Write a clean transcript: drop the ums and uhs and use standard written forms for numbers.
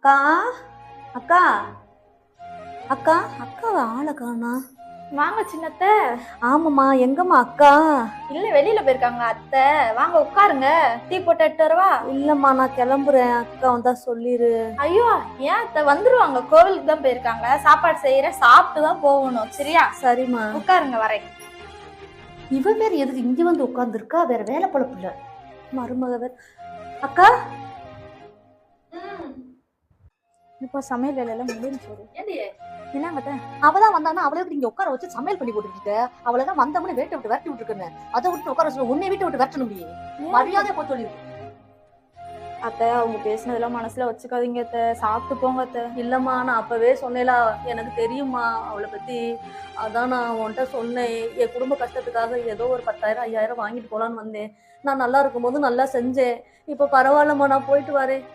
அக்கா அக்கா அக்கா அக்காவை ஆளை காணா. வாங்க சின்னத்த. ஆமாம்மா, எங்கம்மா அக்கா? இல்ல வெளியில போயிருக்காங்க அத்தை. வாங்க உட்காருங்க, டீ போட்டு எடுத்து வரவா? இல்லம்மா, நான் கிளம்புறேன். அக்கா வந்தா சொல்லிரு. ஐயோ ஏன் அத்தை, வந்துருவாங்க, கோவிலுக்கு தான் போயிருக்காங்க. சாப்பாடு செய்யறேன், சாப்பிட்டு தான் போகணும். சரியா? சரிம்மா. உட்காருங்க, வரேன். இவ வேற எதுக்கு இங்க வந்து உட்கார்ந்துருக்கா? வேற வேலை பழப்பு இல்ல. மருமக வேற. அக்கா இப்போ சமையல் வேலையெல்லாம் முடிஞ்சு. என்னங்க அத்தை? அவதான் வந்தானா, அவளை எப்படி இங்க உட்கார வச்சு சமையல் பண்ணி போட்டுருக்க? அவளதான் வந்தவனே வீட்டை விட்டு விரட்டி விட்டுருக்கேன். அதை விட்டு உட்கார வச்சு உன்னை வீட்டை விட்டு விரட்டணும். மரியாதை போய் சொல்லி. அத்தை, அவங்க பேசினதெல்லாம் மனசுல வச்சுக்காதீங்க அத்தை, சாப்பிட்டு போங்க அத்தை. இல்லம்மா, நான் அப்பவே சொன்னேலா, எனக்கு தெரியுமா அவளை பத்தி. அதான் நான் உன்கிட்ட சொன்னேன். என் குடும்ப கஷ்டத்துக்காக ஏதோ ஒரு 10,000 5,000 வாங்கிட்டு போலான்னு வந்தேன். நான் நல்லா இருக்கும்போது நல்லா செஞ்சேன். இப்போ பரவாயில்லம்மா, நான் போயிட்டு வரேன்.